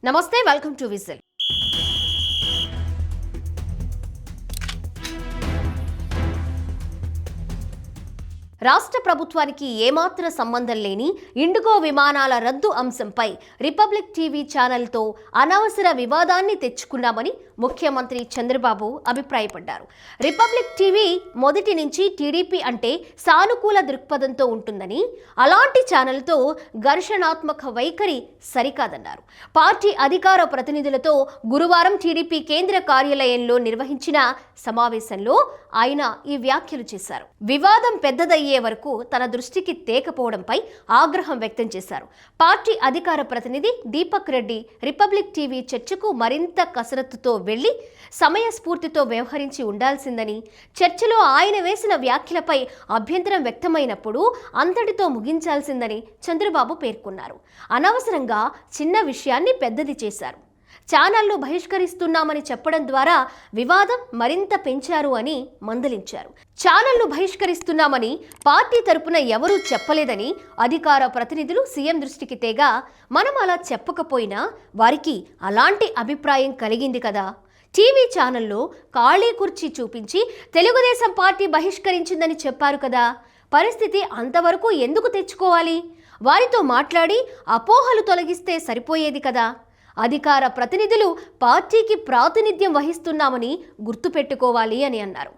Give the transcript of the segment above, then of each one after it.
నమస్తే, welcome to whistle. రాష్ట్ర ప్రభుత్వానికి ఏమాత్రం సంబంధం లేని ఇండిగో విమానాల రద్దు అంశంపై రిపబ్లిక్ టీవీ ఛానల్తో అనవసర వివాదాన్ని తెచ్చుకున్నామని ముఖ్యమంత్రి చంద్రబాబు అభిప్రాయపడ్డారు. రిపబ్లిక్ టీవీ మొదటి నుంచి టీడీపీ అంటే సానుకూల దృక్పథంతో ఉంటుందని, అలాంటి ఛానల్తో ఘర్షణాత్మక వైఖరి సరికాదన్నారు. పార్టీ అధికార ప్రతినిధులతో గురువారం టీడీపీ కేంద్ర కార్యాలయంలో నిర్వహించిన సమావేశంలో ఆయన ఈ వ్యాఖ్యలు చేశారు. వివాదం పెద్దదయ్యే వరకు తన దృష్టికి తేకపోవడంపై ఆగ్రహం వ్యక్తం చేశారు. పార్టీ అధికార ప్రతినిధి దీపక్ రెడ్డి రిపబ్లిక్ టీవీ చర్చకు మరింత కసరత్తుతో వెళ్లి సమయస్ఫూర్తితో వ్యవహరించి ఉండాల్సిందని, చర్చలో ఆయన వేసిన వ్యాఖ్యలపై అభ్యంతరం వ్యక్తమైనప్పుడు అంతటితో ముగించాల్సిందని చంద్రబాబు పేర్కొన్నారు. అనవసరంగా చిన్న విషయాన్ని పెద్దది చేశారు. ఛానల్ను బహిష్కరిస్తున్నామని చెప్పడం ద్వారా వివాదం మరింత పెంచారు అని మందలించారు. ఛానల్ను బహిష్కరిస్తున్నామని పార్టీ తరపున ఎవరూ చెప్పలేదని అధికార ప్రతినిధులు సీఎం దృష్టికి తేగా, మనం అలా చెప్పకపోయినా వారికి అలాంటి అభిప్రాయం కలిగింది కదా, టీవీ ఛానల్లో ఖాళీ కుర్చీ చూపించి తెలుగుదేశం పార్టీ బహిష్కరించిందని చెప్పారు కదా, పరిస్థితి అంతవరకు ఎందుకు తెచ్చుకోవాలి, వారితో మాట్లాడి అపోహలు తొలగిస్తే సరిపోయేది కదా, అధికార ప్రతినిధులు పార్టీకి ప్రాతినిధ్యం వహిస్తున్నామని గుర్తుపెట్టుకోవాలి అని అన్నారు.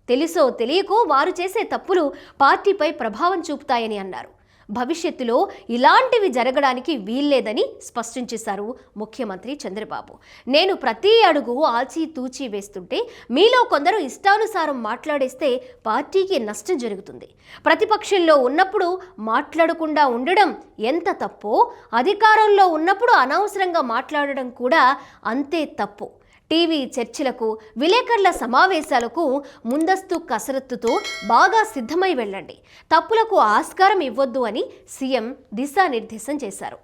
తెలుసో తెలియకో వారు చేసే తప్పులు పార్టీపై ప్రభావం చూపుతాయని అన్నారు. భవిష్యత్తులో ఇలాంటివి జరగడానికి వీల్లేదని స్పష్టం చేశారు ముఖ్యమంత్రి చంద్రబాబు. నేను ప్రతి అడుగు ఆచితూచి వేస్తుంటే మీలో కొందరు ఇష్టానుసారం మాట్లాడేస్తే పార్టీకి నష్టం జరుగుతుంది. ప్రతిపక్షంలో ఉన్నప్పుడు మాట్లాడకుండా ఉండడం ఎంత తప్పో, అధికారంలో ఉన్నప్పుడు అనవసరంగా మాట్లాడడం కూడా అంతే తప్పు. టీవీ చర్చలకు, విలేకరుల సమావేశాలకు ముందస్తు కసరత్తుతో బాగా సిద్ధమై వెళ్ళండి. తప్పులకు ఆస్కారం ఇవ్వొద్దు అని సీఎం దిశానిర్దేశం చేశారు.